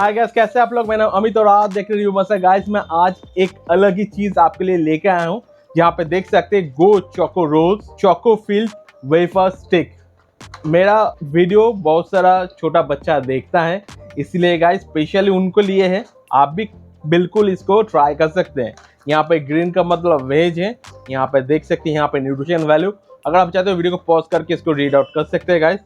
Hi guys, कैसे आप लोग। मैंने अमित और आज देख रहे हो गाइस। मैं आज एक अलग ही चीज आपके लिए लेके आया हूँ। यहाँ पे देख सकते हैं go choco rolls choco filled wafer stick. मेरा वीडियो बहुत सारा छोटा बच्चा देखता है, इसलिए गाइस स्पेशली उनको लिए है। आप भी बिल्कुल इसको ट्राई कर सकते हैं। यहाँ पे ग्रीन का मतलब वेज है। यहाँ पे देख सकते हैं, यहाँ पे न्यूट्रिशन वैल्यू। अगर आप चाहते हो वीडियो को पॉज करके इसको रीड आउट कर सकते हैं गाइस।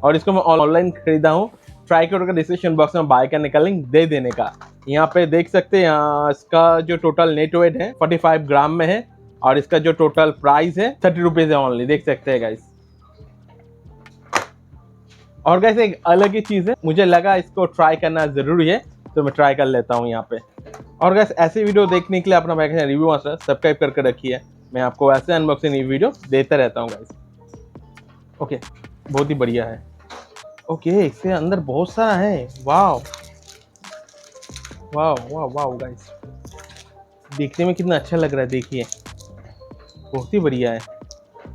और इसको मैं ऑनलाइन खरीदा हूँ। ट्राई करोगे डिस्क्रिप्शन बॉक्स में बाय करने का लिंक दे देने का। यहाँ पे देख सकते हैं, यहाँ इसका जो टोटल नेट वेट है 45 ग्राम में है और इसका जो टोटल प्राइस है 30 रुपीज है ओनली। देख सकते हैं गाइस। और गाइस एक अलग ही चीज है, मुझे लगा इसको ट्राई करना जरूरी है तो मैं ट्राई कर लेता हूँ यहाँ पे। और गाइस ऐसी वीडियो देखने के लिए अपना रिव्यू मास्टर सब्सक्राइब करके रखिए। मैं आपको ऐसे अनबॉक्सिंग वीडियो देता रहता हूँ गाइस। ओके, बहुत ही बढ़िया है। ओके, इसके अंदर बहुत सारा है। वाव वाव वाव वाव गाइस, देखने में कितना अच्छा लग रहा है। देखिए, बहुत ही बढ़िया है।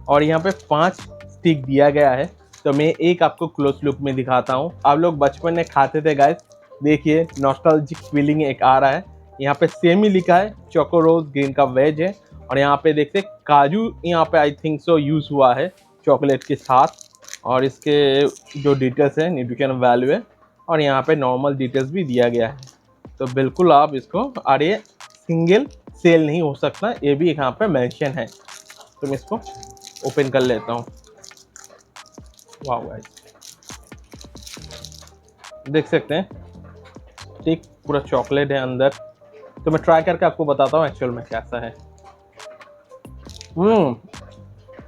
और यहाँ पे 5 स्टिक दिया गया है, तो मैं एक आपको क्लोज लुक में दिखाता हूँ। आप लोग बचपन में खाते थे गाइस। देखिए, नॉस्टैल्जिक फीलिंग एक आ रहा है। यहाँ पे सेम ही लिखा है, चोको रोल्स ग्रीन का वेज है। और यहाँ पे देखते काजू, यहाँ पे आई थिंक सो यूज हुआ है चॉकलेट के साथ। और इसके जो डिटेल्स है, न्यूट्रिशन वैल्यू है, और यहाँ पे नॉर्मल डिटेल्स भी दिया गया है। तो बिल्कुल आप इसको, और ये सिंगल सेल नहीं हो सकता, ये भी यहाँ पे मेंशन है। तो मैं इसको ओपन कर लेता हूँ। वाह गाइस, देख सकते हैं ठीक पूरा चॉकलेट है अंदर। तो मैं ट्राई करके आपको बताता हूँ एक्चुअल में कैसा है।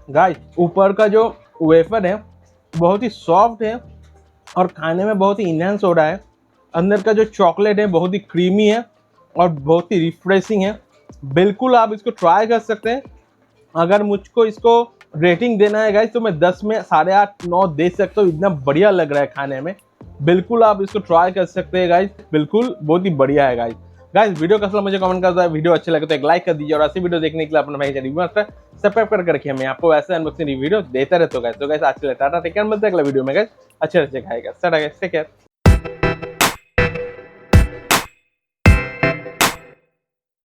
गाइस, ऊपर का जो वेफर है बहुत ही सॉफ्ट है और खाने में बहुत ही इनहेंस हो रहा है। अंदर का जो चॉकलेट है बहुत ही क्रीमी है और बहुत ही रिफ्रेशिंग है। बिल्कुल आप इसको ट्राई कर सकते हैं। अगर मुझको इसको रेटिंग देना है गाइस तो मैं 10 में 8.5 9 दे सकता हूँ। इतना बढ़िया लग रहा है खाने में। बिल्कुल आप इसको ट्राई कर सकते हैं गाइस। बिल्कुल बहुत ही बढ़िया है गाइस। वीडियो कैसा मुझे कमेंट करता है। वीडियो अच्छा लगे तो एक लाइक कर दीजिए और ऐसी वीडियो देखने के लिए अपना भाई रिव्यू सब्सक्राइब करके रखिए। मैं आपको ऐसे अनबॉक्सिंग वीडियो देता रहता हूँ गाइस। तो गाइस आज के लिए टाटा, टेक केयर, मिलते हैं अगला वीडियो में गाइस। अच्छे खाएगा। Take care.